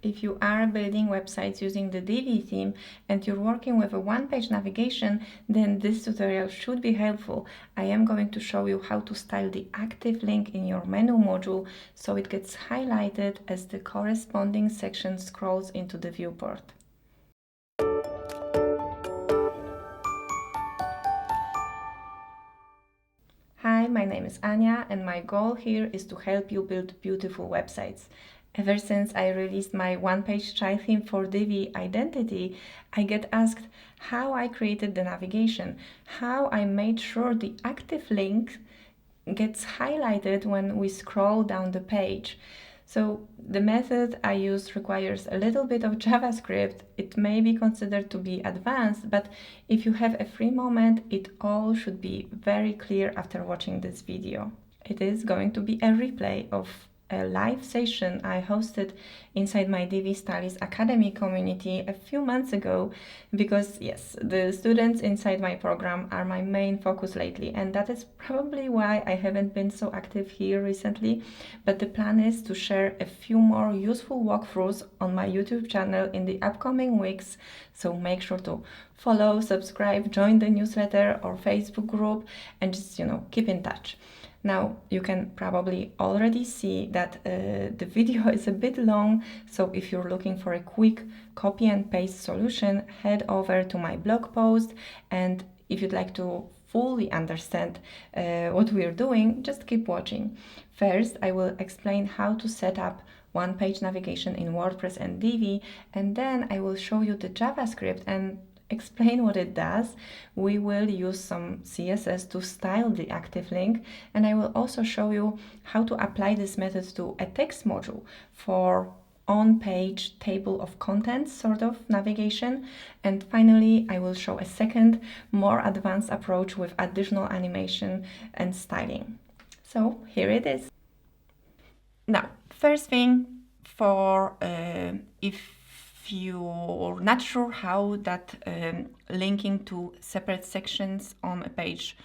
If you are building websites using the Divi theme and you're working with a one-page navigation, then this tutorial should be helpful. I am going to show you how to style the active link in your menu module so it gets highlighted as the corresponding section scrolls into the viewport. Hi, my name is Anya, and my goal here is to help you build beautiful websites. Ever since I released my one-page style theme for Divi Identity, I get asked how I created the navigation, how I made sure the active link gets highlighted when we scroll down the page. So the method I use requires a little bit of JavaScript. It may be considered to be advanced, but if you have a free moment, it all should be very clear after watching this video. It is going to be a replay of a live session I hosted inside my Divi Stylist Academy community a few months ago, because yes, the students inside my program are my main focus lately, and that is probably why I haven't been so active here recently. But the plan is to share a few more useful walkthroughs on my YouTube channel in the upcoming weeks, so make sure to follow, subscribe, join the newsletter or Facebook group, and just keep in touch. Now, you can probably already see that the video is a bit long, so if you're looking for a quick copy and paste solution, head over to my blog post, and if you'd like to fully understand what we're doing, just keep watching. First, I will explain how to set up one-page navigation in WordPress and Divi, and then I will show you the JavaScript and explain what it does. We will use some CSS to style the active link, and I will also show you how to apply this method to a text module for on-page table of contents sort of navigation. And finally, I will show a second, more advanced approach with additional animation and styling. So here it is. Now, first thing, for if you're not sure how that linking to separate sections on a page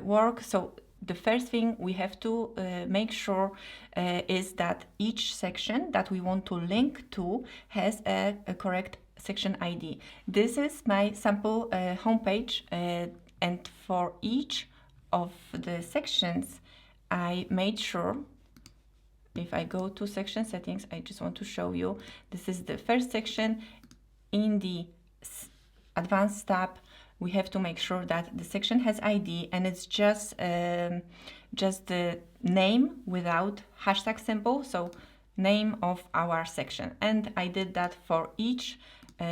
work, so the first thing we have to make sure is that each section that we want to link to has a correct section ID. This is my sample homepage, and for each of the sections I made sure, if I go to section settings, I just want to show you, this is the first section. In the advanced tab, we have to make sure that the section has ID, and it's just the name without hashtag symbol, so name of our section. And I did that for each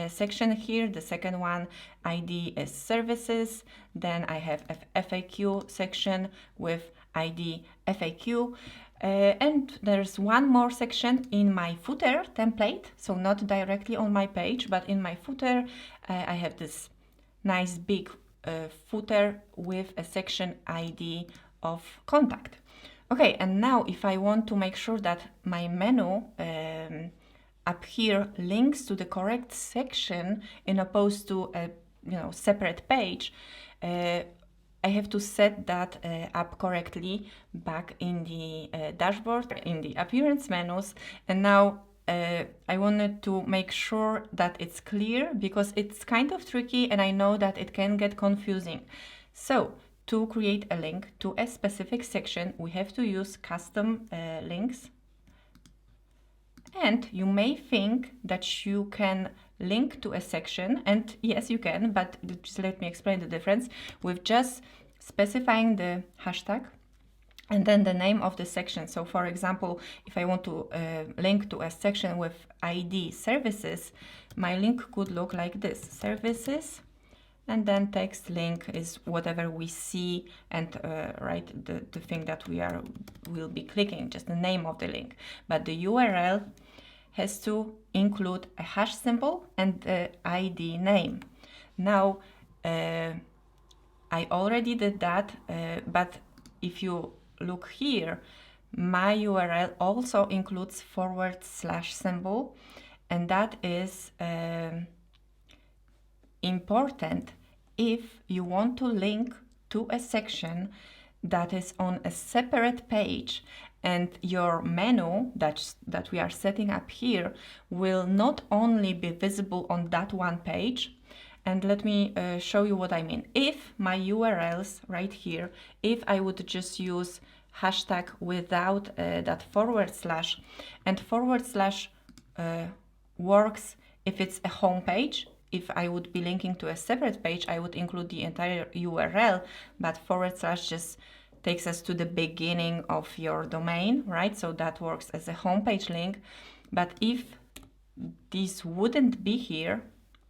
section here. The second one, ID is services. Then I have a FAQ section with ID FAQ. And there's one more section in my footer template, so not directly on my page, but in my footer I have this nice big footer with a section ID of contact. Okay, and now if I want to make sure that my menu up here links to the correct section in opposed to a separate page, I have to set that up correctly back in the dashboard, in the appearance menus. And now I wanted to make sure that it's clear, because it's kind of tricky and I know that it can get confusing. So to create a link to a specific section, we have to use custom links. And you may think that you can link to a section, and yes, you can, but just let me explain the difference, with just specifying the hashtag and then the name of the section. So for example, if I want to link to a section with ID services, my link could look like this: services, and then text link is whatever we see, and the thing that will be clicking, just the name of the link. But the URL has to include a hash symbol and the ID name. Now, I already did that, but if you look here, my URL also includes / symbol, and that is important if you want to link to a section that is on a separate page and your menu that we are setting up here will not only be visible on that one page. And let me show you what I mean. If my URLs right here, if I would just use hashtag without that forward slash, and forward slash works if it's a home page. If I would be linking to a separate page, I would include the entire URL, but forward slash just takes us to the beginning of your domain, right? So that works as a homepage link. But if this wouldn't be here,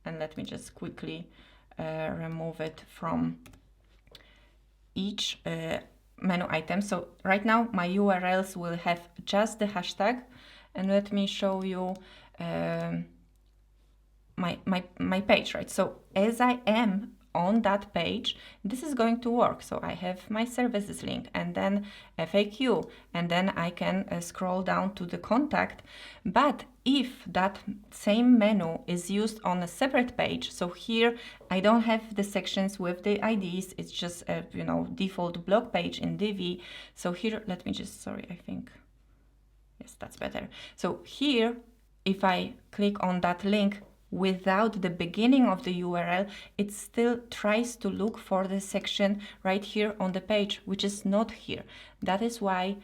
and let me just quickly remove it from each menu item. So right now my URLs will have just the hashtag, and let me show you my page, right? So as I am on that page, this is going to work. So I have my services link and then FAQ, and then I can scroll down to the contact. But if that same menu is used on a separate page, so here I don't have the sections with the IDs, it's just a default blog page in Divi. So here, let me just, sorry, I think, yes, that's better. So here, if I click on that link, without the beginning of the URL, it still tries to look for the section right here on the page, which is not here. That is why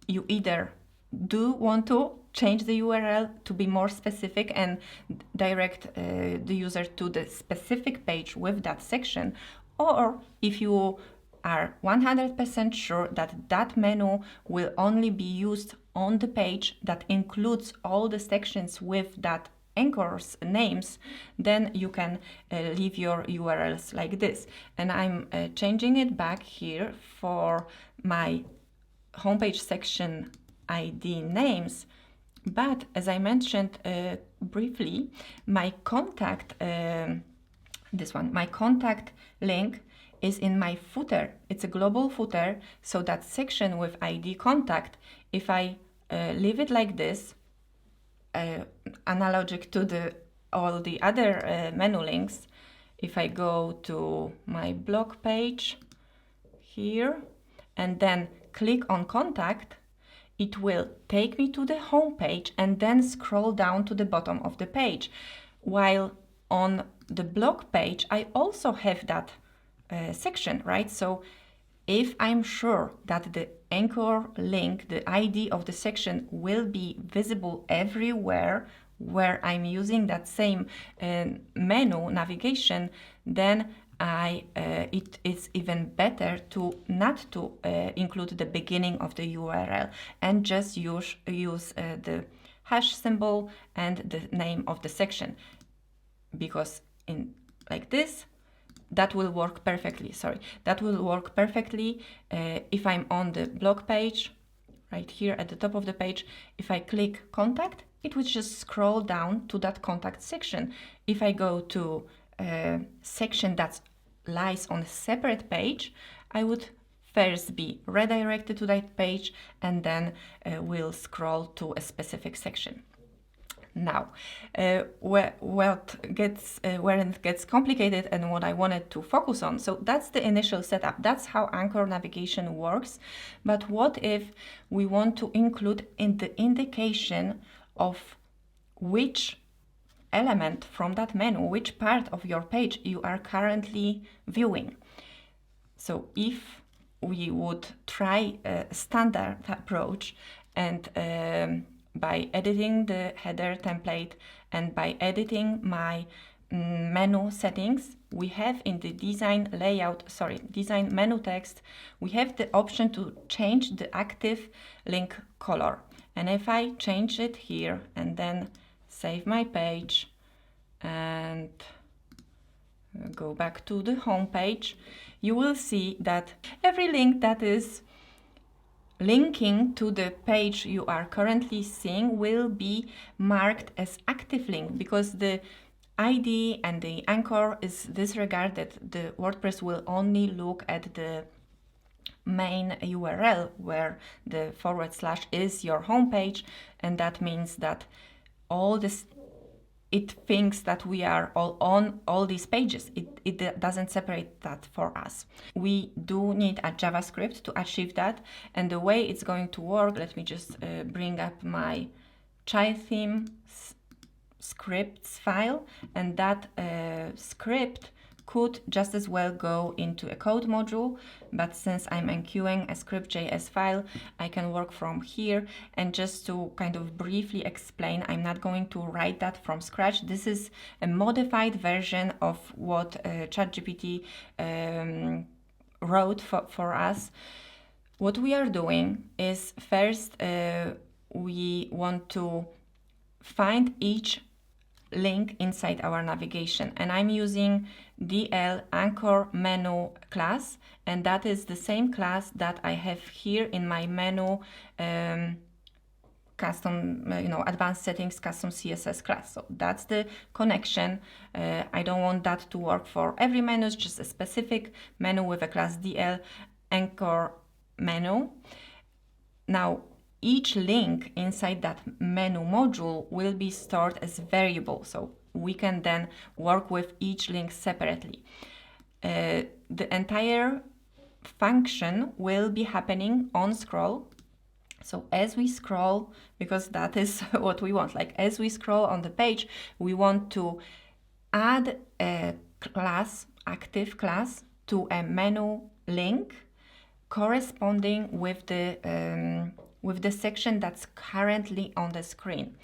you either do want to change the URL to be more specific and direct the user to the specific page with that section, or if you are 100% sure that that menu will only be used on the page that includes all the sections with that anchor's names, then you can leave your URLs like this. And I'm changing it back here for my homepage section ID names. But as I mentioned briefly, my contact, my contact link is in my footer. It's a global footer, so that section with ID contact, if I leave it like this, analogic to all the other menu links, if I go to my blog page here and then click on contact, it will take me to the home page and then scroll down to the bottom of the page. While on the blog page, I also have that section, right? So if I'm sure that the anchor link, the ID of the section, will be visible everywhere where I'm using that same menu navigation, then it is even better to not to include the beginning of the URL and just use the hash symbol and the name of the section, because in like this, that will work perfectly. That will work perfectly if I'm on the blog page, right here at the top of the page. If I click contact, it would just scroll down to that contact section. If I go to a section that lies on a separate page, I would first be redirected to that page and then will scroll to a specific section. Now, where it gets complicated and what I wanted to focus on. So that's the initial setup. That's how anchor navigation works. But what if we want to include in the indication of which element from that menu, which part of your page you are currently viewing? So if we would try a standard approach and by editing the header template and by editing my menu settings, we have in the design menu text, we have the option to change the active link color. And if I change it here and then save my page and go back to the home page, you will see that every link that is linking to the page you are currently seeing will be marked as active link, because the ID and the anchor is disregarded. The WordPress will only look at the main URL where the / is your home page, and that means that all this it thinks that we are all on all these pages. It doesn't separate that for us. We do need a JavaScript to achieve that, and the way it's going to work, let me just bring up my child theme scripts file, and that script could just as well go into a code module, but since I'm enqueuing a script.js file, I can work from here. And just to kind of briefly explain, I'm not going to write that from scratch. This is a modified version of what ChatGPT wrote for us. What we are doing is first we want to find each link inside our navigation, and I'm using DL anchor menu class, and that is the same class that I have here in my menu custom, advanced settings custom CSS class. So that's the connection. I don't want that to work for every menu, it's just a specific menu with a class DL anchor menu. Now, each link inside that menu module will be stored as variable, so we can then work with each link separately. The entire function will be happening on scroll. So as we scroll, because that is what we want, like as we scroll on the page, we want to add a class, active class, to a menu link corresponding with the section that's currently on the screen.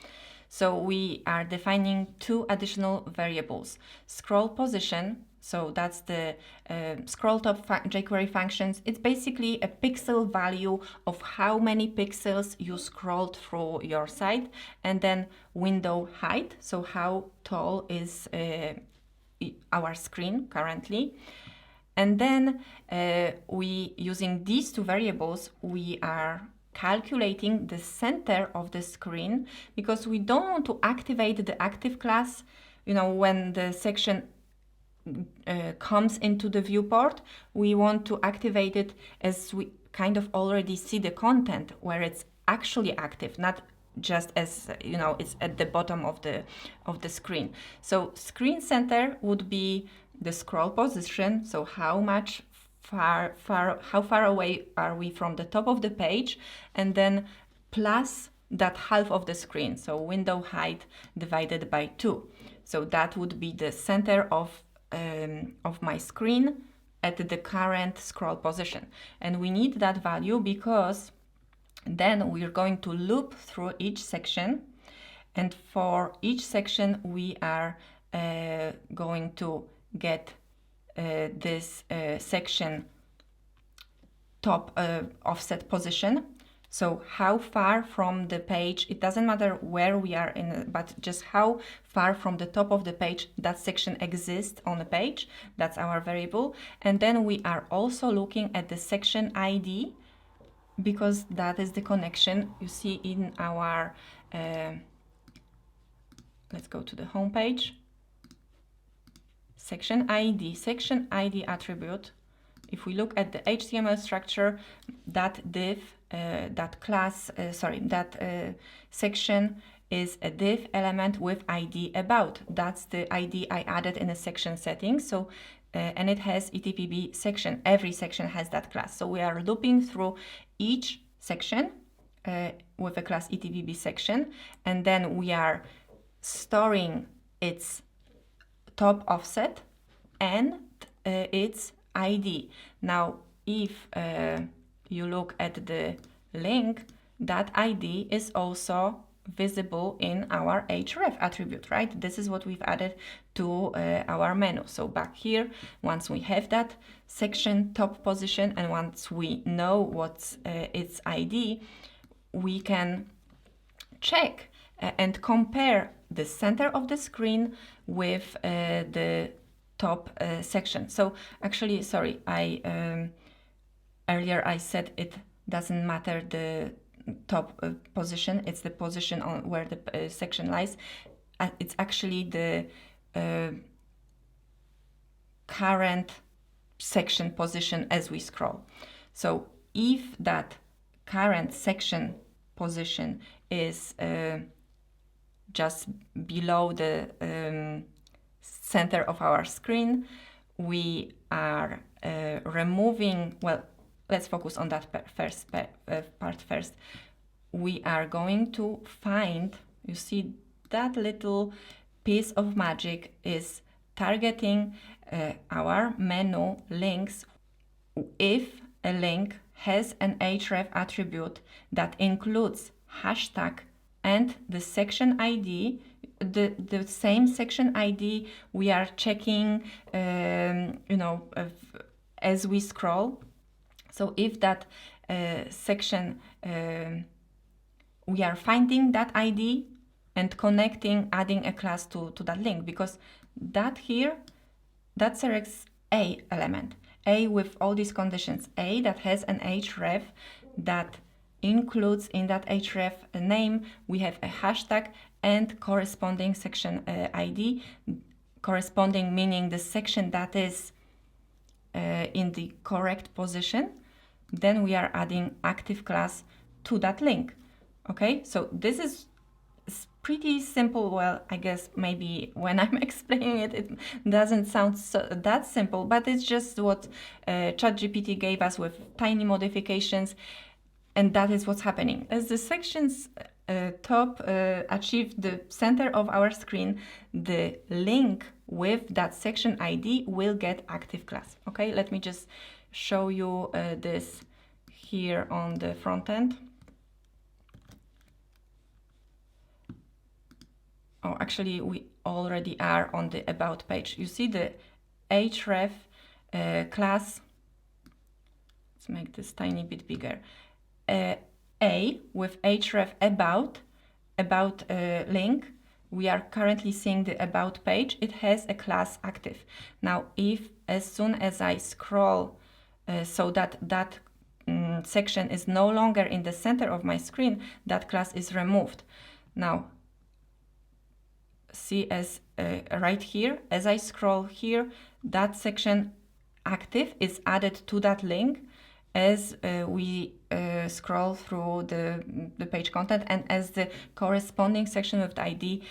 So we are defining two additional variables. Scroll position, so that's the scroll top jQuery functions. It's basically a pixel value of how many pixels you scrolled through your site, and then window height, so how tall is our screen currently. And then we, using these two variables, we are calculating the center of the screen, because we don't want to activate the active class, when the section comes into the viewport. We want to activate it as we kind of already see the content, where it's actually active, not just as it's at the bottom of the screen. So screen center would be the scroll position, so how far away are we from the top of the page, and then plus that half of the screen, so window height divided by 2. So that would be the center of my screen at the current scroll position. And we need that value because then we're going to loop through each section, and for each section we are going to get this section top offset position. So how far from the page, it doesn't matter where we are in, but just how far from the top of the page that section exists on the page. That's our variable. And then we are also looking at the section ID, because that is the connection you see in our let's go to the home page. Section ID attribute. If we look at the HTML structure, that div, that class, that section is a div element with ID about. That's the ID I added in the section settings. So, and it has ETPB section. Every section has that class. So we are looping through each section with a class ETPB section, and then we are storing its top offset and its ID. Now, if you look at the link, that ID is also visible in our href attribute, right? This is what we've added to our menu. So back here, once we have that section top position, and once we know what's its ID, we can check and compare the center of the screen with the top section. So actually, sorry, earlier I said it doesn't matter the top position, it's the position on where the section lies. It's actually the current section position as we scroll. So if that current section position is just below the center of our screen. We are removing, well, let's focus on that part first. We are going to find, you see that little piece of magic is targeting our menu links if a link has an href attribute that includes hashtag and the section ID, the same section ID we are checking, as we scroll. So if that section, we are finding that ID and connecting, adding a class to that link, because that here, that selects a element. A with all these conditions, A that has an href that includes in that href a name, we have a hashtag and corresponding section ID, corresponding meaning the section that is in the correct position. Then we are adding active class to that link. Okay, so this is pretty simple. Well, I guess maybe when I'm explaining it, it doesn't sound that simple, but it's just what ChatGPT gave us with tiny modifications, and that is what's happening. As the sections top achieve the center of our screen, the link with that section ID will get active class. Okay, let me just show you this here on the front end. Oh, actually, we already are on the About page. You see the href class. Let's make this tiny bit bigger. A with href about link. We are currently seeing the About page. It has a class active. Now, if as soon as I scroll so that section is no longer in the center of my screen, that class is removed. Now, see as right here, as I scroll here, that section active is added to that link as we scroll through the page content, and as the corresponding section of the ID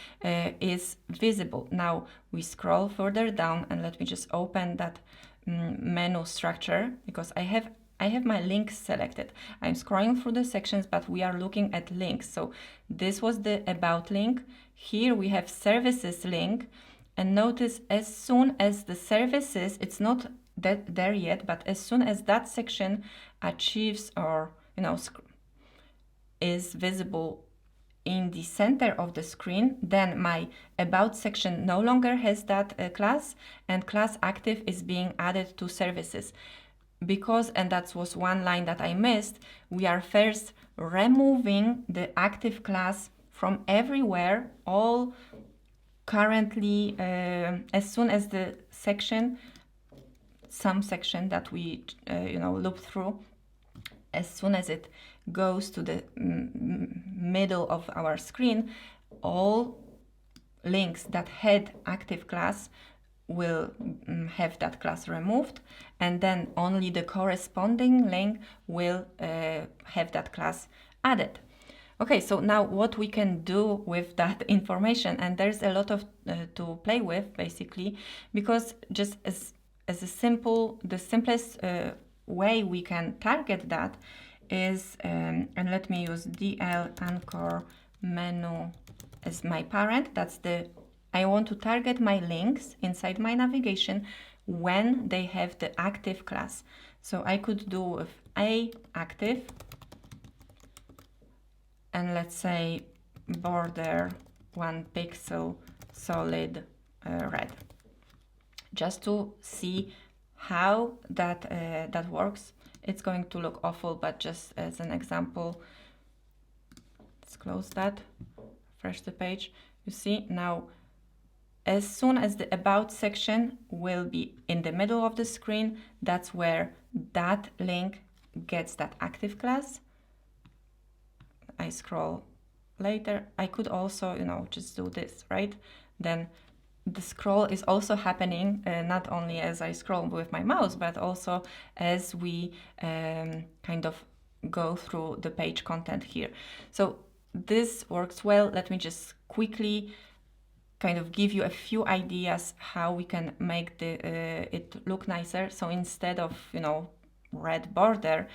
is visible. Now we scroll further down, and let me just open that menu structure, because I have my links selected. I'm scrolling through the sections, but we are looking at links. So this was the About link. Here we have Services link, and notice as soon as the services, it's not there yet, but as soon as that section achieves or is visible in the center of the screen, then my About section no longer has that class, and class active is being added to services. Because, and that was one line that I missed, we are first removing the active class from everywhere, all currently, as soon as the section, some section that we loop through, as soon as it goes to the middle of our screen, all links that had active class will have that class removed, and then only the corresponding link will have that class added. Okay, so now what we can do with that information, and there's a lot of to play with basically, because just as the simplest way we can target that is, and let me use DL anchor menu as my parent. That's I want to target my links inside my navigation when they have the active class. So I could do with A active, and let's say border 1 pixel solid red, just to see how that works. It's going to look awful, but just as an example, let's close that, refresh the page. You see now, as soon as the About section will be in the middle of the screen, that's where that link gets that active class. I scroll later. I could also, just do this, right? Then the scroll is also happening, not only as I scroll with my mouse, but also as we kind of go through the page content here. So this works well. Let me just quickly kind of give you a few ideas how we can make it look nicer. So instead of, you know, red border,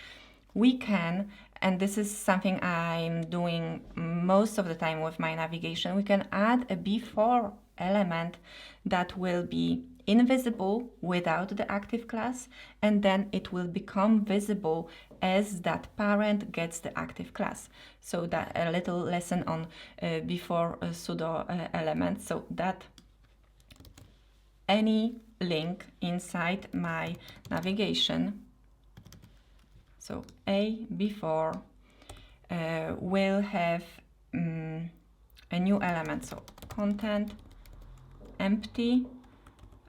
we can, and this is something I'm doing most of the time with my navigation, we can add a before element that will be invisible without the active class, and then it will become visible as that parent gets the active class. So that a little lesson on before pseudo element, so that any link inside my navigation, so a before will have a new element, so content empty.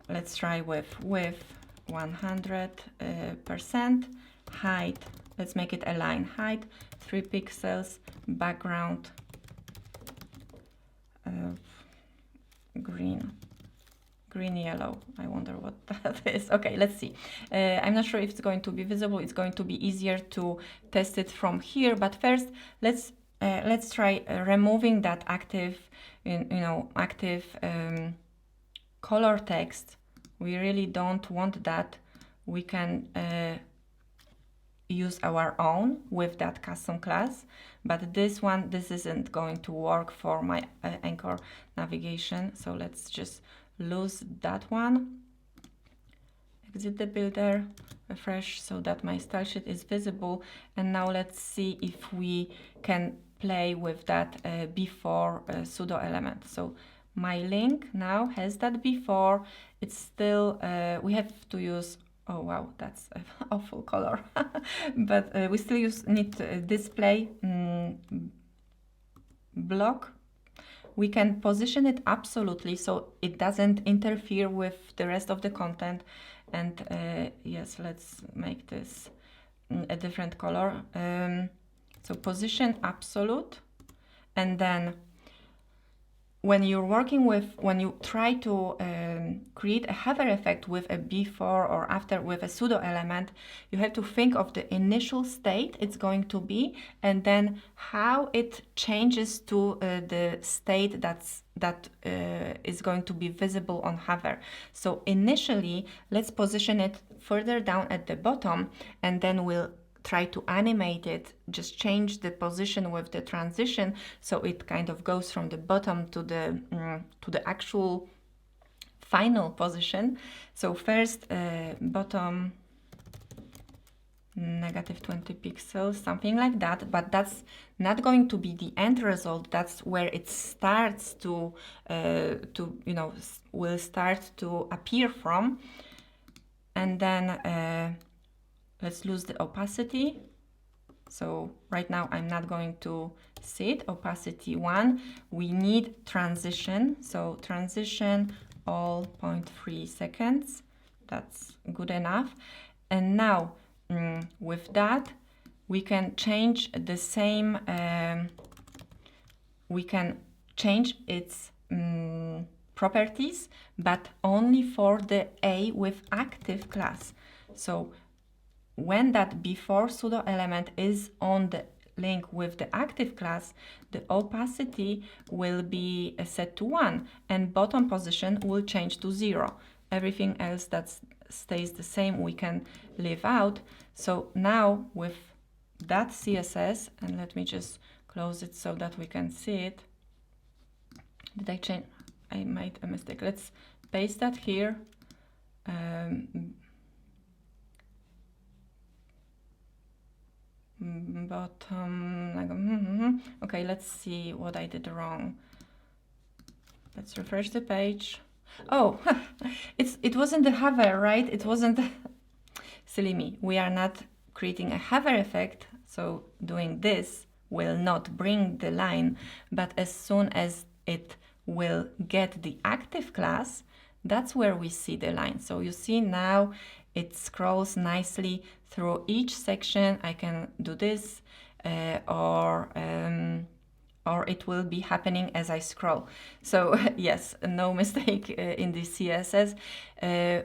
Let's try with 100%, height, let's make it align height 3 pixels, background green yellow. I wonder what that is. Okay, let's see. I'm not sure if it's going to be visible. It's going to be easier to test it from here, but first let's try removing that active active color text. We really don't want that. We can use our own with that custom class, but this isn't going to work for my anchor navigation. So let's just lose that one, exit the builder, refresh so that my style sheet is visible. And now let's see if we can play with that before pseudo element. So my link now has that before. It's still, we have to use, oh wow, that's an awful color, but we still need display block. We can position it absolutely so it doesn't interfere with the rest of the content. And yes, let's make this a different color. So position absolute, and then when you're working with, when you try to create a hover effect with a before or after with a pseudo element, you have to think of the initial state it's going to be, and then how it changes to the state that is going to be visible on hover. So initially, let's position it further down at the bottom, and then we'll try to animate it, just change the position with the transition so it kind of goes from the bottom to the actual final position. So first bottom -20 pixels, something like that, but that's not going to be the end result. That's where it starts to will start to appear from. And then let's lose the opacity. So right now I'm not going to see it. Opacity 1. We need transition. So transition all 0.3 seconds. That's good enough. And now with that, we can change the same, we can change its properties, but only for the A with active class. So when that before pseudo element is on the link with the active class, the opacity will be set to 1 and bottom position will change to 0. Everything else that stays the same we can leave out. So now with that CSS, and let me just close it so that we can see it. Did I change? I made a mistake. Let's paste that here. Bottom. Okay, let's see what I did wrong. Let's refresh the page. Oh, it wasn't the hover, right? It wasn't. Silly me. We are not creating a hover effect, so doing this will not bring the line, but as soon as it will get the active class, that's where we see the line. So you see now it scrolls nicely through each section. I can do this or it will be happening as I scroll. So yes, no mistake in the CSS.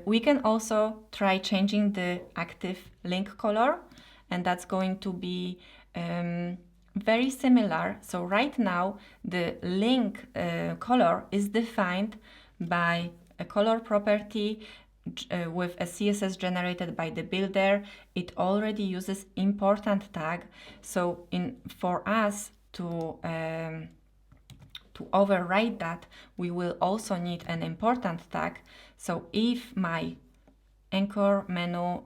We can also try changing the active link color, and that's going to be very similar. So right now the link color is defined by a color property with a CSS generated by the builder. It already uses important tag. So for us to override that, we will also need an important tag. So if my anchor menu,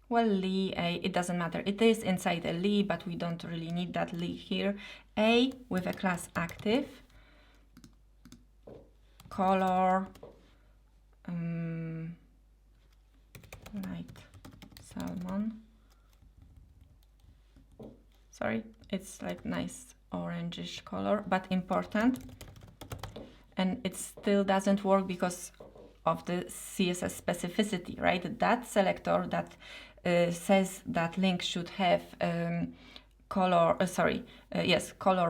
well, Lee, it doesn't matter. It is inside a Lee, but we don't really need that Lee here. A with a class active, color, light salmon. Sorry, it's like nice orangish color, but important. And it still doesn't work because of the CSS specificity, right? That selector that says that link should have color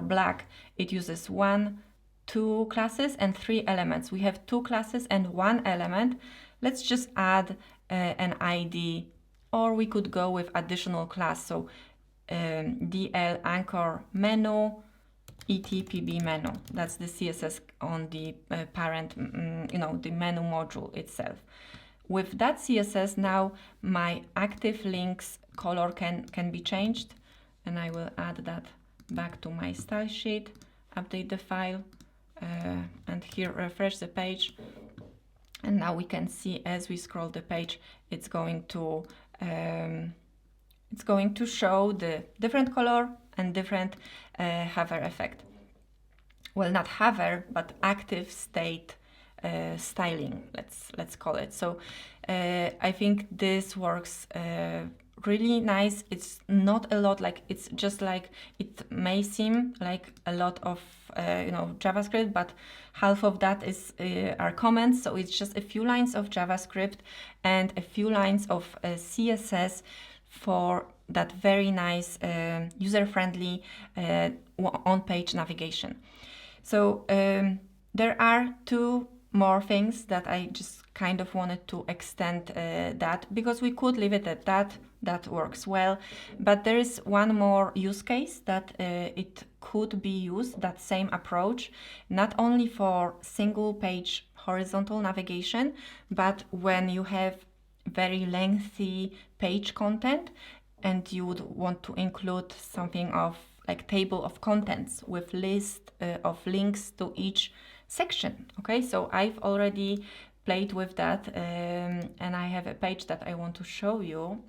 black. It uses 1, 2 classes and 3 elements. We have 2 classes and 1 element. Let's just add an ID, or we could go with additional class. So DL anchor menu, ETPB menu. That's the CSS on the parent, the menu module itself. With that CSS, now my active links color can be changed, and I will add that back to my style sheet, update the file, and here refresh the page. And now we can see as we scroll the page, it's going to show the different color and different hover effect. Well, not hover, but active state styling, let's call it. So I think this works really nice. It's not a lot, like it's just like it may seem like a lot of JavaScript, but half of that is our comments. So it's just a few lines of JavaScript and a few lines of CSS for that very nice user-friendly on-page navigation. So there are 2 more things that I just kind of wanted to extend that, because we could leave it at that works well, but there is one more use case that it could be used, that same approach, not only for single page horizontal navigation, but when you have very lengthy page content and you would want to include something of like table of contents with list of links to each section. Okay, so I've already played with that, and I have a page that I want to show you.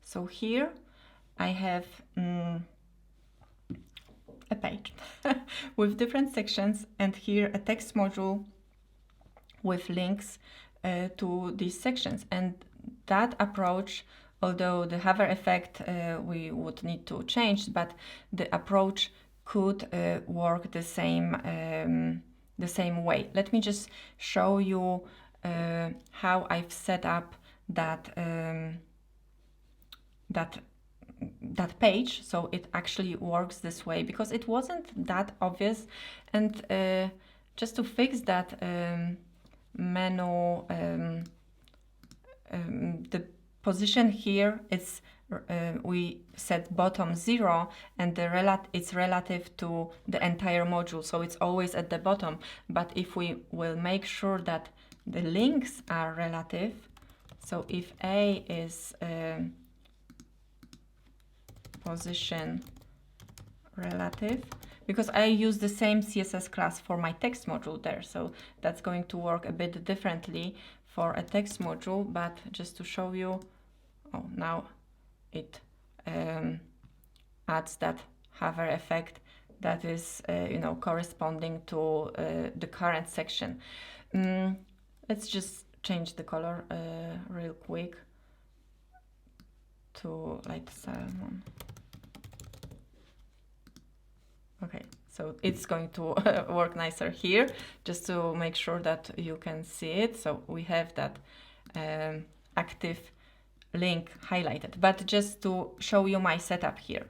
So here I have a page with different sections, and here a text module with links to these sections. And that approach, although the hover effect we would need to change, but the approach could work the same way. Let me just show you how I've set up that that page, so it actually works this way, because it wasn't that obvious. And just to fix that menu, the position here is we set bottom 0, and it's relative to the entire module, so it's always at the bottom. But if we will make sure that the links are relative, so if A is position relative, because I use the same CSS class for my text module there, so that's going to work a bit differently for a text module. But just to show you, now it adds that hover effect that is corresponding to the current section. Let's just change the color real quick to light salmon. Okay, so it's going to work nicer here, just to make sure that you can see it. So we have that active link highlighted. But just to show you my setup here,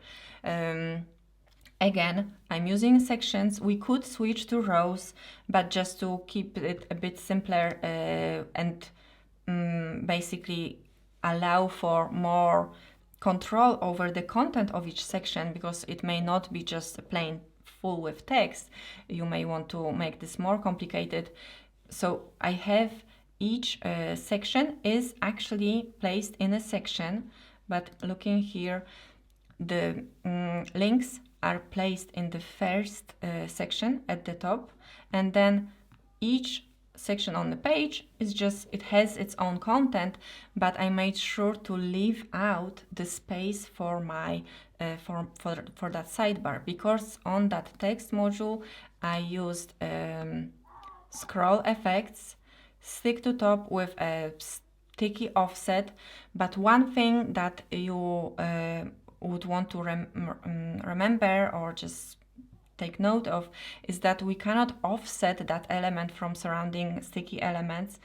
again, I'm using sections. We could switch to rows, but just to keep it a bit simpler and basically allow for more control over the content of each section, because it may not be just a plain full with text. You may want to make this more complicated. So I have each section is actually placed in a section, but looking here, the links are placed in the first section at the top, and then each section on the page is just, it has its own content, but I made sure to leave out the space for my for that sidebar, because on that text module I used scroll effects, stick to top with a sticky offset. But one thing that you would want to remember or just take note of is that we cannot offset that element from surrounding sticky elements.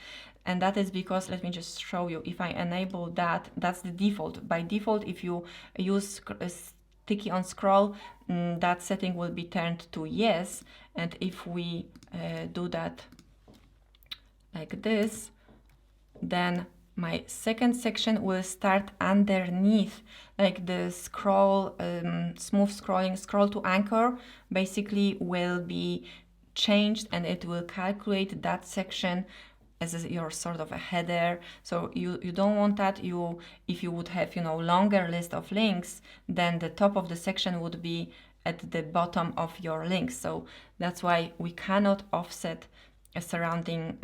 And that is because, let me just show you, if I enable that, that's the default. By default, if you use sticky on scroll, that setting will be turned to yes. And if we do that like this, then my second section will start underneath, like the scroll, smooth scrolling, scroll to anchor basically will be changed, and it will calculate that section as your sort of a header. So you don't want that. If you would have, longer list of links, then the top of the section would be at the bottom of your links. So that's why we cannot offset surrounding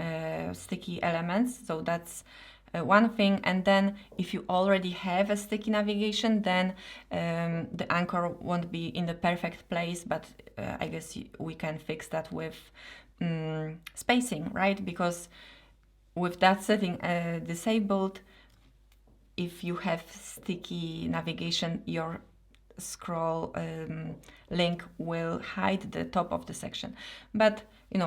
sticky elements. So that's one thing. And then if you already have a sticky navigation, then the anchor won't be in the perfect place, but I guess we can fix that with spacing, right? Because with that setting disabled, if you have sticky navigation, your scroll link will hide the top of the section. But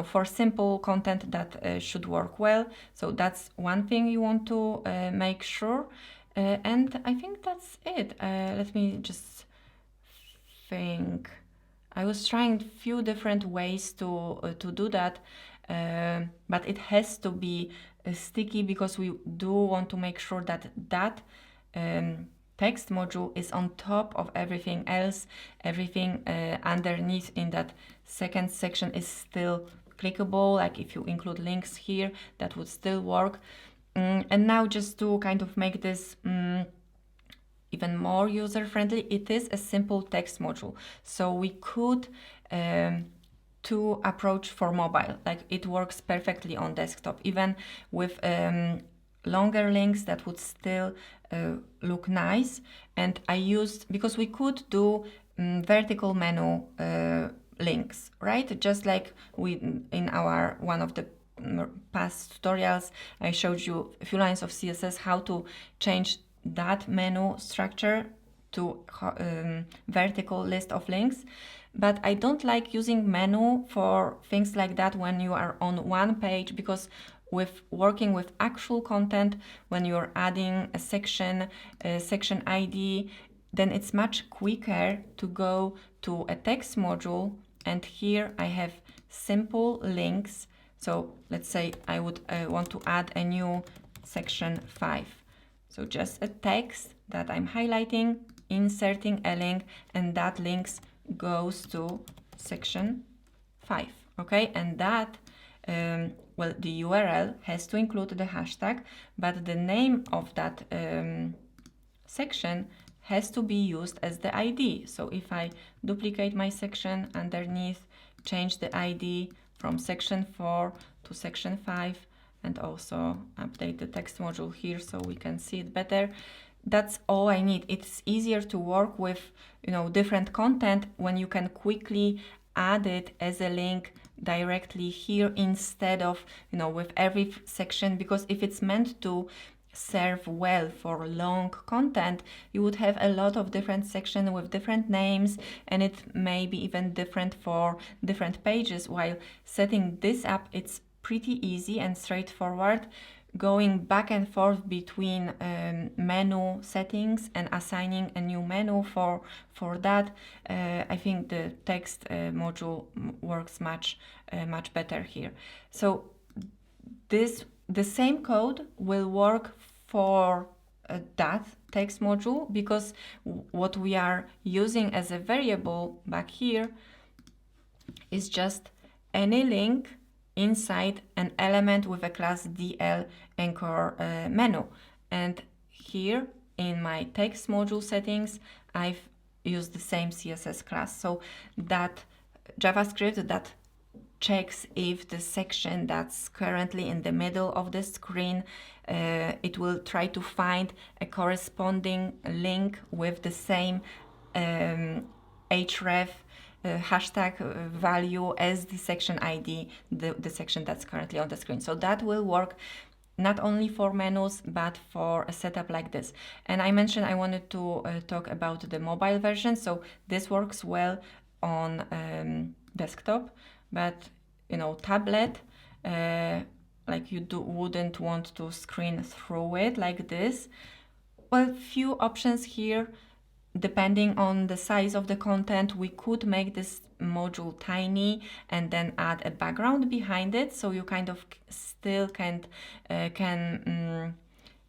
for simple content, that should work well. So that's one thing you want to make sure. And I think that's it. Let me just think. I was trying a few different ways to do that, but it has to be sticky, because we do want to make sure that text module is on top of everything else. Everything underneath in that second section is still clickable. Like if you include links here, that would still work. And now, just to kind of make this even more user-friendly, it is a simple text module. So we could to approach for mobile, like it works perfectly on desktop, even with longer links that would still look nice. And I used, because we could do vertical menu links, right? Just like we in our one of the past tutorials, I showed you a few lines of CSS how to change that menu structure to vertical list of links. But I don't like using menu for things like that when you are on one page, because with working with actual content, when you're adding a section ID, then it's much quicker to go to a text module. And here I have simple links. So let's say I would want to add a new section 5. So just a text that I'm highlighting, inserting a link, and that links goes to section 5. Okay, and that well, the URL has to include the hashtag, but the name of that section has to be used as the ID. So if I duplicate my section underneath, change the ID from section 4 to section 5, and also update the text module here so we can see it better, that's all I need. It's easier to work with, different content when you can quickly add it as a link directly here instead of, with every section, because if it's meant to serve well for long content, you would have a lot of different sections with different names, and it may be even different for different pages. While setting this up, it's pretty easy and straightforward. Going back and forth between menu settings and assigning a new menu for that, I think the text module works much better here. So the same code will work for that text module, because what we are using as a variable back here is just any link inside an element with a class DL anchor menu. And here in my text module settings, I've used the same CSS class. So that JavaScript that checks if the section that's currently in the middle of the screen, it will try to find a corresponding link with the same href hashtag value as the section ID, the section that's currently on the screen. So that will work not only for menus, but for a setup like this. And I mentioned I wanted to talk about the mobile version. So this works well on desktop, but tablet, like you wouldn't want to screen through it like this. Well, few options here. Depending on the size of the content, we could make this module tiny and then add a background behind it, so you kind of still can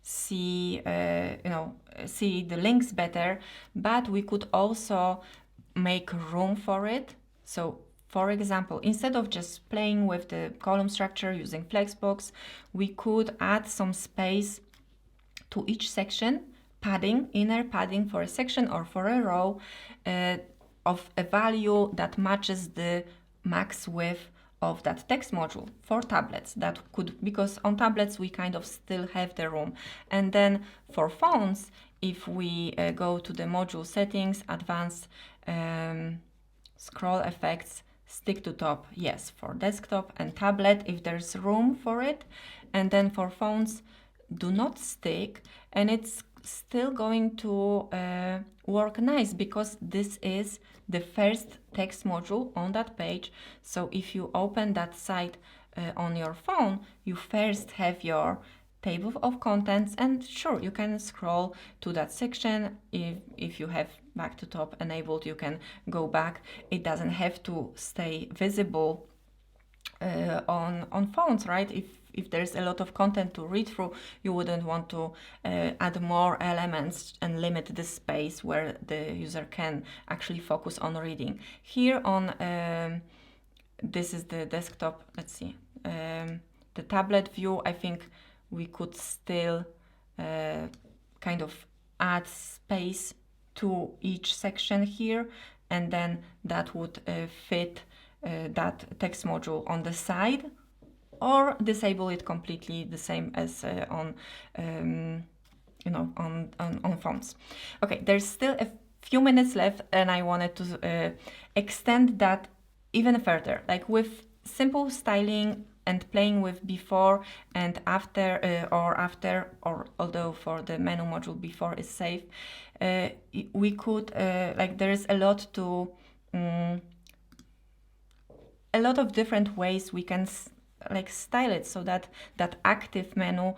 see see the links better. But we could also make room for it. So for example, instead of just playing with the column structure using Flexbox, we could add some space to each section, padding, inner padding for a section or for a row of a value that matches the max width of that text module for tablets. That could, because on tablets we kind of still have the room. And then for phones, if we go to the module settings, advanced scroll effects, stick to top, yes, for desktop and tablet if there's room for it. And then for phones, do not stick, and it's still going to work nice, because this is the first text module on that page. So if you open that site on your phone, you first have your table of contents, and sure, you can scroll to that section. If you have back to top enabled, you can go back. It doesn't have to stay visible on phones, right? If there's a lot of content to read through, you wouldn't want to add more elements and limit the space where the user can actually focus on reading. Here on, this is the desktop, let's see, the tablet view, I think we could still kind of add space to each section here, and then that would fit that text module on the side, or disable it completely, the same as on phones. Okay, there's still a few minutes left, and I wanted to extend that even further, like with simple styling and playing with before and after, or although for the menu module before is safe, we could like there is a lot of different ways we can like style it so that that active menu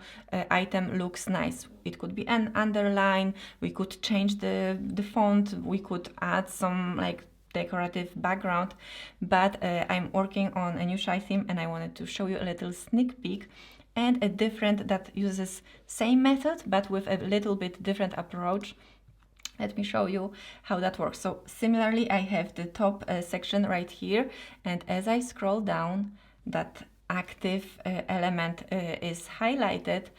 item looks nice. It could be an underline, we could change the font, we could add some like decorative background, but I'm working on a new shy theme, and I wanted to show you a little sneak peek and a different that uses same method but with a little bit different approach. Let me show you how that works. So similarly, I have the top section right here, and as I scroll down, that active element is highlighted,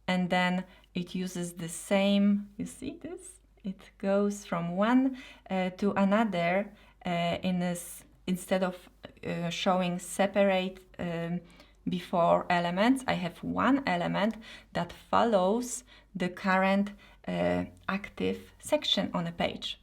and then it uses the same, you see this? It goes from one to another in this, instead of showing separate before elements, I have one element that follows the current active section on a page.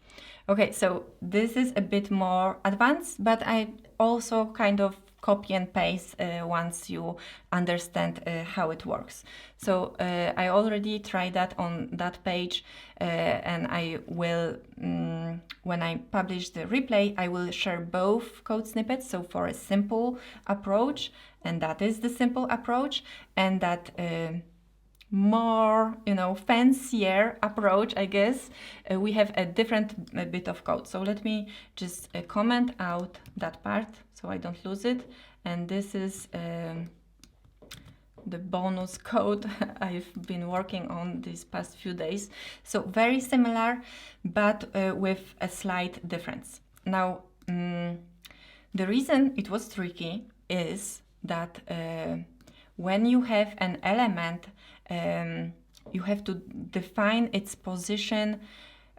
Okay, so this is a bit more advanced, but I also kind of copy and paste once you understand how it works. So I already tried that on that page, and I will, when I publish the replay, I will share both code snippets. So for a simple approach, and that is the simple approach, and that more, fancier approach, I guess, we have a different bit of code. So let me just comment out that part so I don't lose it. And this is the bonus code I've been working on these past few days. So very similar, but with a slight difference. Now, the reason it was tricky is that when you have an element, you have to define its position.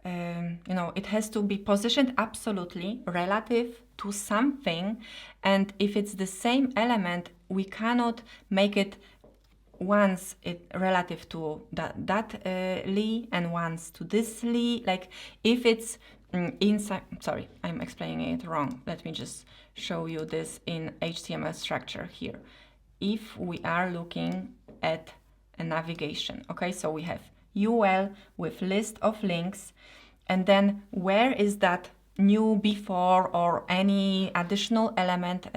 It has to be positioned absolutely relative to something, and if it's the same element, we cannot make it once it relative to that li and once to this li. Like if it's inside, sorry, I'm explaining it wrong. Let me just show you this in HTML structure here. If we are looking at a navigation, okay, so we have UL with list of links, and then where is that new before or any additional element,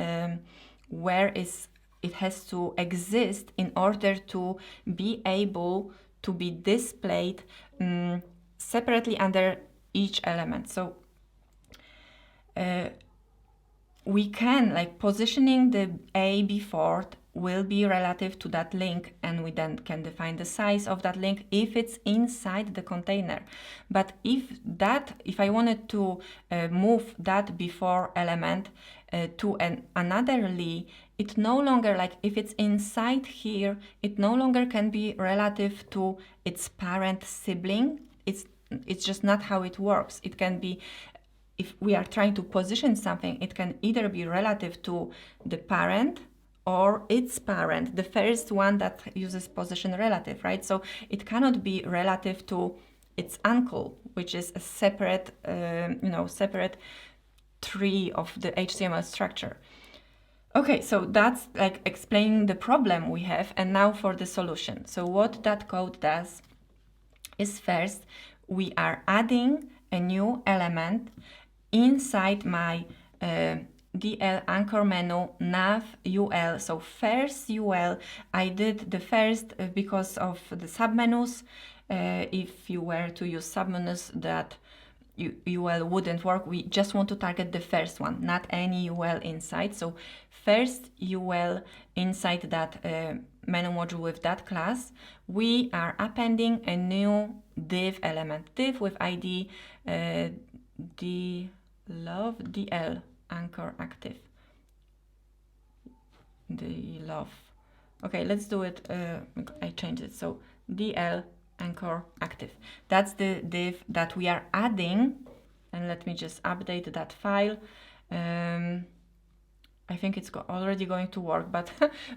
where is it has to exist in order to be able to be displayed separately under each element. So we can, like, positioning the A before will be relative to that link, and we then can define the size of that link if it's inside the container. But if I wanted to move that before element to another li, it no longer, like if it's inside here, it no longer can be relative to its parent sibling. It's just not how it works. It can be, if we are trying to position something, it can either be relative to the parent or its parent, the first one that uses position relative, right? So it cannot be relative to its uncle, which is a separate, separate tree of the HTML structure. Okay, so that's like explaining the problem we have, and now for the solution. So what that code does is, first, we are adding a new element inside my DL anchor menu nav UL. So first UL, I did the first because of the submenus. If you were to use submenus, that UL wouldn't work. We just want to target the first one, not any UL inside. So first UL inside that menu module with that class, we are appending a new div element, div with ID DL anchor active. DLove. Okay, let's do it. I changed it. So DL anchor active. That's the div that we are adding, and let me just update that file. I think it's already going to work, but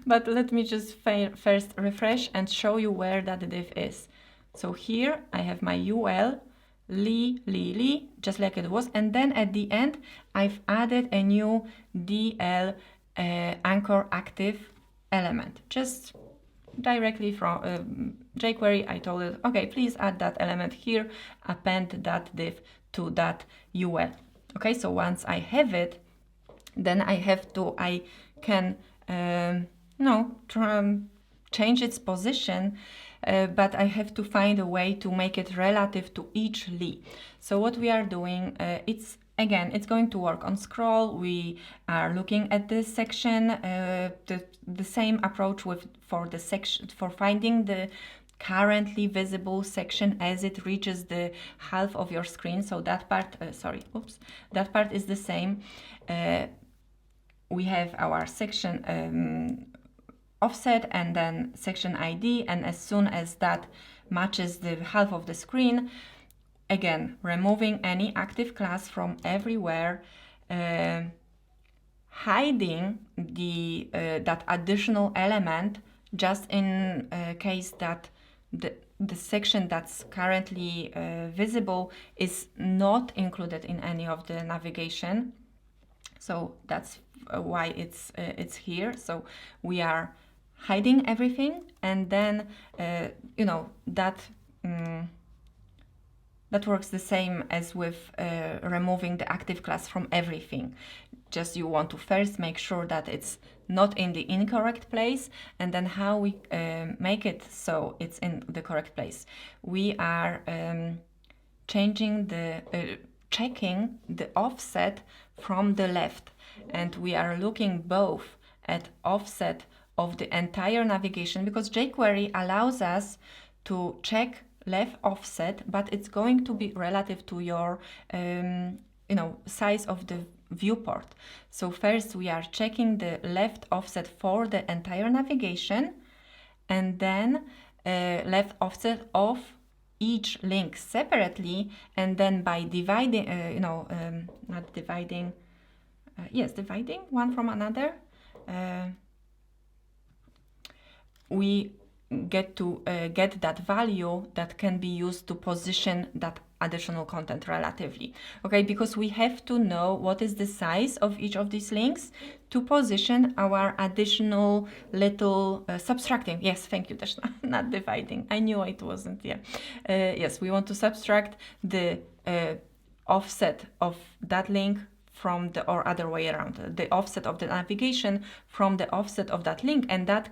but let me just first refresh and show you where that div is. So here I have my UL li, just like it was, and then at the end I've added a new DL anchor active element, just directly from jQuery. I told it, okay, please add that element here, append that div to that UL. Okay, so once I have it, then I can change its position, but I have to find a way to make it relative to each li. So what we are doing, it's going to work on scroll. We are looking at this section, the same approach for finding the currently visible section as it reaches the half of your screen. So that part, that part is the same. We have our section offset and then section ID, and as soon as that matches the half of the screen, again, removing any active class from everywhere, hiding that additional element just in case that the section that's currently visible is not included in any of the navigation. So that's why it's here. So we are hiding everything, and then that works the same as with removing the active class from everything. Just you want to first make sure that it's not in the incorrect place, and then how we make it so it's in the correct place. We are checking the offset from the left, and we are looking both at offset of the entire navigation, because jQuery allows us to check left offset, but it's going to be relative to your size of the viewport. So first we are checking the left offset for the entire navigation, and then left offset of each link separately, and then by dividing, dividing one from another, we get to get that value that can be used to position that additional content relatively. Okay, because we have to know what is the size of each of these links to position our additional little subtracting. Yes, thank you, Deshna, not dividing. I knew it wasn't, yeah. Yes, we want to subtract the offset of that link from the, or other way around, the offset of the navigation from the offset of that link, and that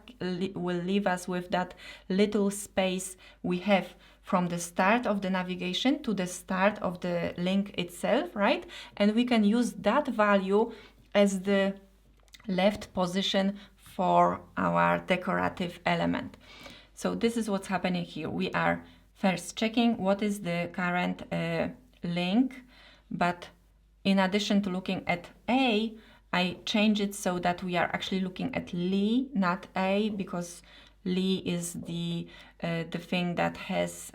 will leave us with that little space we have from the start of the navigation to the start of the link itself, right? And we can use that value as the left position for our decorative element. So this is what's happening here. We are first checking what is the current link, but in addition to looking at A, I change it so that we are actually looking at Li, not A, because Li is the thing that has,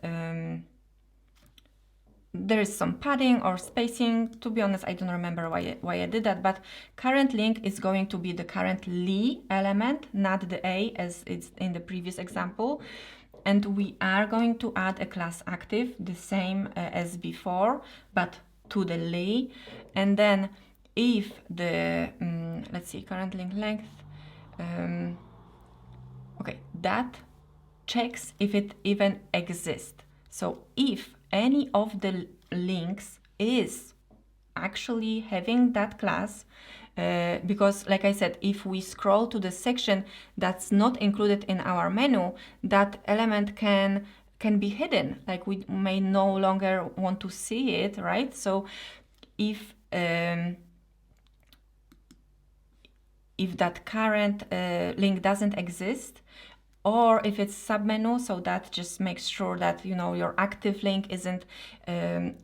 there is some padding or spacing. To be honest, I don't remember why I did that, but current link is going to be the current Li element, not the A as it's in the previous example. And we are going to add a class active, the same as before, but to the Li. And then if the, let's see, current link length, okay, that checks if it even exists. So if any of the links is actually having that class, because like I said, if we scroll to the section that's not included in our menu, that element can be hidden, like we may no longer want to see it, right? So if that current link doesn't exist, or if it's submenu, so that just makes sure that your active link isn't a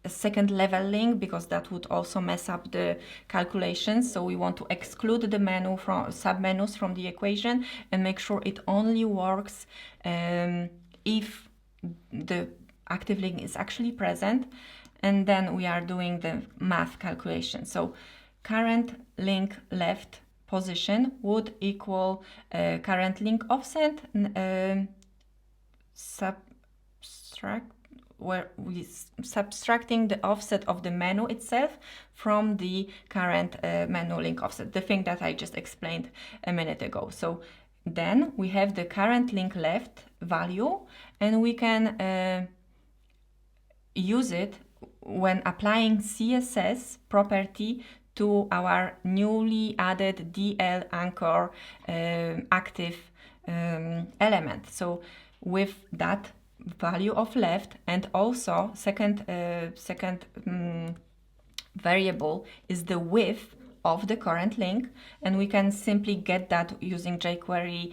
second level link, because that would also mess up the calculations. So we want to exclude the menu from submenus from the equation and make sure it only works if the active link is actually present. And then we are doing the math calculation. So current link left position would equal current link offset where we subtracting the offset of the menu itself from the current menu link offset, the thing that I just explained a minute ago. So then we have the current link left value, and we can use it when applying CSS property to our newly added DL anchor active element. So with that value of left, and also second variable is the width of the current link, and we can simply get that using jQuery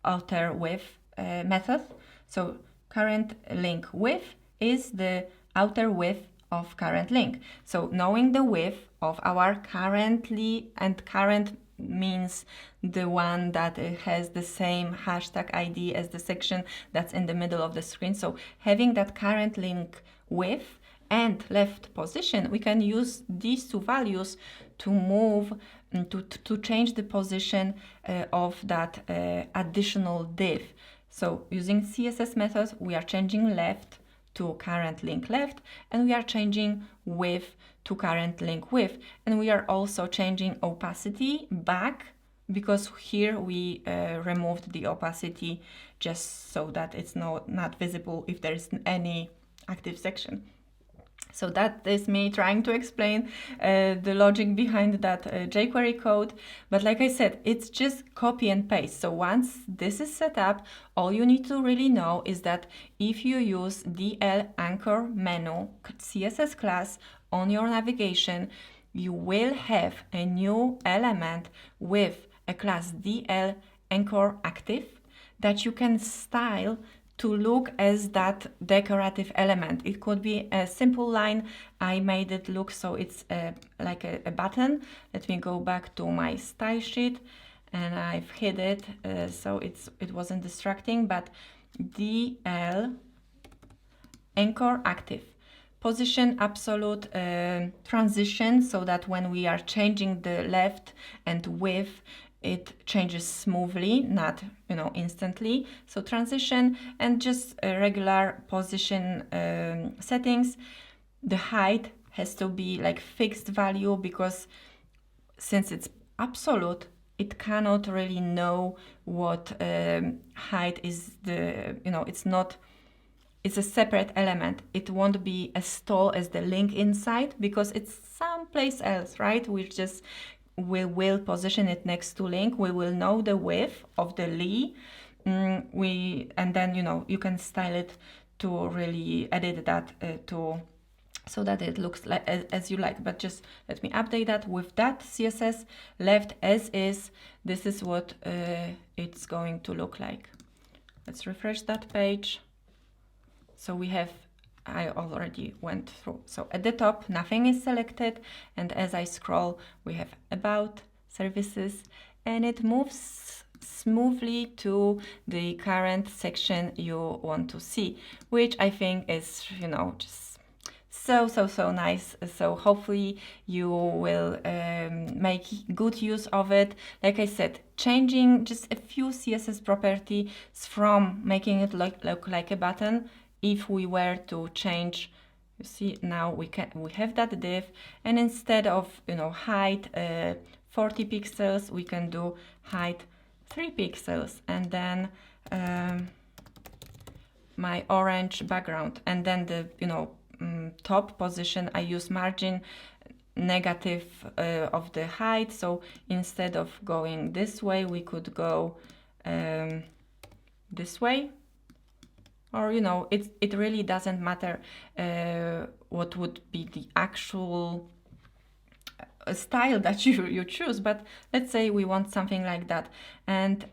outer width method. So current link width is the outer width of current link. So knowing the width of our currently, and current means the one that has the same hashtag ID as the section that's in the middle of the screen. So having that current link width and left position, we can use these two values to move, to change the position of that additional div. So using CSS methods, we are changing left to current link left, and we are changing width to current link width, and we are also changing opacity back, because here we removed the opacity just so that it's not visible if there is any active section. So that is me trying to explain the logic behind that jQuery code. But like I said, it's just copy and paste. So once this is set up, all you need to really know is that if you use DL anchor menu CSS class on your navigation, you will have a new element with a class DL anchor active that you can style to look as that decorative element. It could be a simple line. I made it look so it's like a button. Let me go back to my style sheet, and I've hid it so it wasn't distracting, but DL anchor active. Position absolute transition, so that when we are changing the left and width, it changes smoothly, not instantly. So transition, and just regular position settings. The height has to be like fixed value, because since it's absolute, it cannot really know what height is the, it's a separate element. It won't be as tall as the link inside, because it's someplace else, right? We will position it next to link. We will know the width of the li. And then, you can style it to really edit that so that it looks like as you like. But just let me update that with that CSS left as is. This is what it's going to look like. Let's refresh that page. So I already went through. So at the top, nothing is selected. And as I scroll, we have about, services, and it moves smoothly to the current section you want to see, which I think is, just so nice. So hopefully you will make good use of it. Like I said, changing just a few CSS properties from making it look like a button. If we were to change, you see now we have that div, and instead of height 40 pixels, we can do height 3 pixels, and then my orange background, and then the top position I use margin negative of the height. So instead of going this way, we could go this way. Or it really doesn't matter what would be the actual style that you choose, but let's say we want something like that. And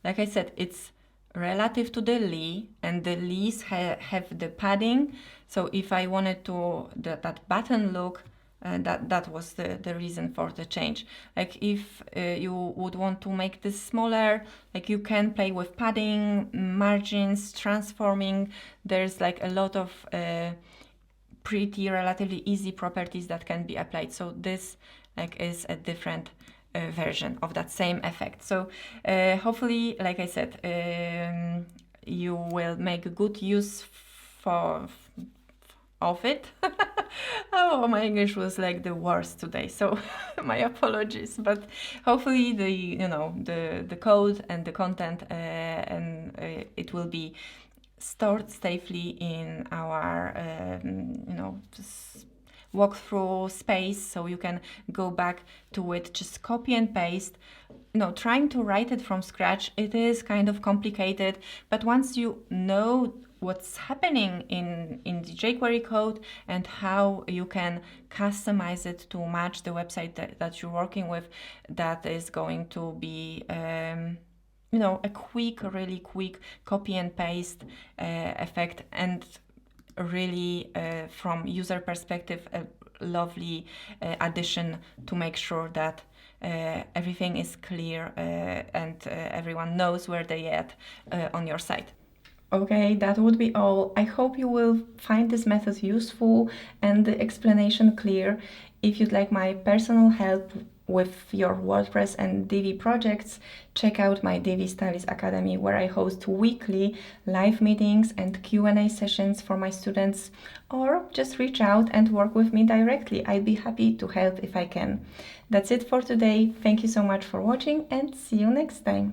like I said, it's relative to the li, and the li's have the padding. So if I wanted to that button look, that was the reason for the change. Like if you would want to make this smaller, like you can play with padding, margins, transforming. There's like a lot of pretty relatively easy properties that can be applied. So this is a different version of that same effect. So hopefully, like I said, you will make good use of it. Oh, my English was like the worst today, so my apologies. But hopefully the code and the content it will be stored safely in our walkthrough space, so you can go back to it, just copy and paste. Trying to write it from scratch, it is kind of complicated, but once you know what's happening in the jQuery code and how you can customize it to match the website that you're working with, that is going to be a really quick copy and paste effect, and really from user perspective a lovely addition to make sure that everything is clear and everyone knows where they at on your site. Okay, that would be all. I hope you will find this method useful and the explanation clear. If you'd like my personal help with your WordPress and Divi projects, check out my Divi Stylist Academy, where I host weekly live meetings and Q&A sessions for my students, or just reach out and work with me directly. I'd be happy to help if I can. That's it for today. Thank you so much for watching, and see you next time.